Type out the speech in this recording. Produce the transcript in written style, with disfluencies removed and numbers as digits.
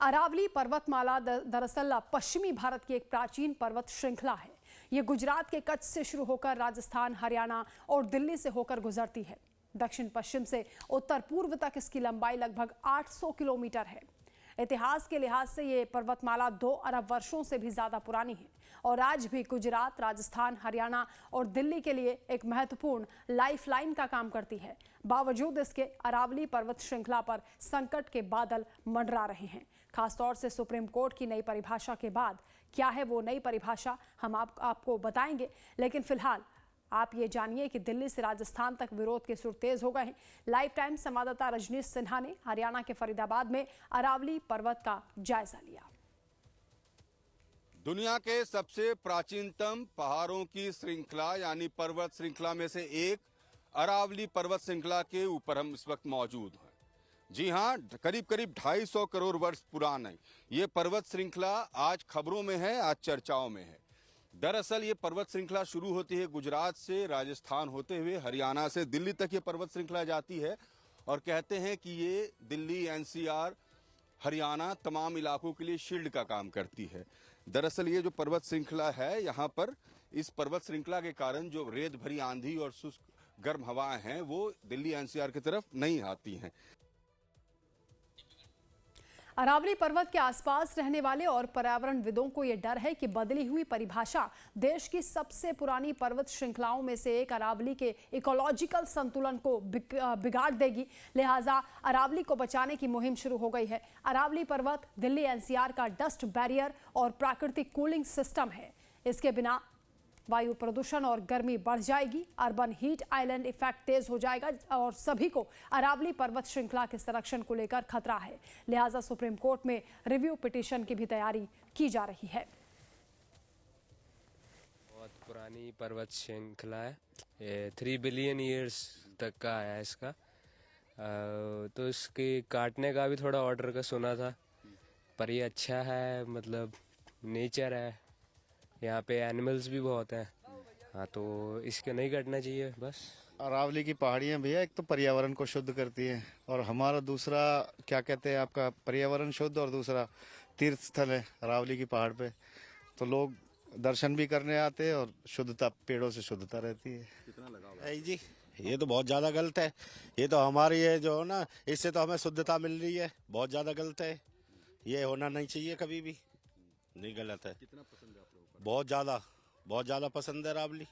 अरावली पर्वतमाला दरअसल पश्चिमी भारत की एक प्राचीन पर्वत श्रृंखला है। ये गुजरात के कच्छ से शुरू होकर राजस्थान, हरियाणा और दिल्ली से होकर गुजरती है। दक्षिण पश्चिम से उत्तर पूर्व तक इसकी लंबाई लगभग 800 किलोमीटर है। इतिहास के लिहाज से ये पर्वतमाला 2 अरब वर्षों से भी ज्यादा पुरानी है और आज भी गुजरात, राजस्थान, हरियाणा और दिल्ली के लिए एक महत्वपूर्ण लाइफलाइन का काम करती है। बावजूद इसके अरावली पर्वत श्रृंखला पर संकट के बादल मंडरा रहे हैं। खासतौर से सुप्रीम कोर्ट की नई परिभाषा के बाद क्या है वो नई परिभाषा, हम आपको बताएंगे। लेकिन फिलहाल आप ये जानिए कि दिल्ली से राजस्थान तक विरोध के सुर तेज हो गए हैं। लाइफ टाइम संवाददाता रजनीश सिन्हा ने हरियाणा के फरीदाबाद में अरावली पर्वत का जायजा लिया। दुनिया के सबसे प्राचीनतम पहाड़ों की श्रृंखला यानी पर्वत श्रृंखला में से एक अरावली पर्वत श्रृंखला के ऊपर हम इस वक्त मौजूद हैं। जी हाँ, करीब 250 करोड़ वर्ष पुराना है ये पर्वत श्रृंखला। आज खबरों में है, आज चर्चाओं में है। दरअसल ये पर्वत श्रृंखला शुरू होती है गुजरात से, राजस्थान होते हुए हरियाणा से दिल्ली तक ये पर्वत श्रृंखला जाती है और कहते हैं कि ये दिल्ली, एनसीआर, हरियाणा तमाम इलाकों के लिए शील्ड का काम करती है। दरअसल ये जो पर्वत श्रृंखला है, यहाँ पर इस पर्वत श्रृंखला के कारण जो रेत भरी आंधी और शुष्क गर्म हवाएं हैं वो दिल्ली एनसीआर की तरफ नहीं आती हैं। अरावली पर्वत के आसपास रहने वाले और पर्यावरणविदों को यह डर है कि बदली हुई परिभाषा देश की सबसे पुरानी पर्वत श्रृंखलाओं में से एक अरावली के इकोलॉजिकल संतुलन को बिगाड़ देगी। लिहाजा अरावली को बचाने की मुहिम शुरू हो गई है। अरावली पर्वत दिल्ली एनसीआर का डस्ट बैरियर और प्राकृतिक कूलिंग सिस्टम है। इसके बिना वायु प्रदूषण और गर्मी बढ़ जाएगी, अर्बन हीट आइलैंड इफेक्ट तेज हो जाएगा और सभी को अरावली पर्वत श्रृंखला के संरक्षण को लेकर खतरा है। लिहाजा सुप्रीम कोर्ट में रिव्यू पिटीशन की भी तैयारी की जा रही है। बहुत पुरानी पर्वत श्रृंखला है, ये 3 बिलियन ईयर्स तक का है इसका। तो इसके काटने का भी थोड़ा ऑर्डर का सुना था, पर ये अच्छा है, मतलब नेचर है, यहाँ पे एनिमल्स भी बहुत हैं। हाँ, तो इसको नहीं काटना चाहिए बस। अरावली की पहाड़ियाँ भैया एक तो पर्यावरण को शुद्ध करती हैं और हमारा दूसरा क्या कहते हैं, आपका पर्यावरण शुद्ध और दूसरा तीर्थ स्थल है अरावली की पहाड़ पे। तो लोग दर्शन भी करने आते हैं और शुद्धता, पेड़ों से शुद्धता रहती है। कितना लगा जी, ये तो बहुत ज्यादा गलत है। ये तो हमारी ये जो है ना, इससे तो हमें शुद्धता मिल रही है, बहुत ज्यादा गलत है। ये होना नहीं चाहिए कभी भी, नहीं, गलत है। कितना पसंद है आप लोगों को? बहुत ज्यादा पसंद है अरावली।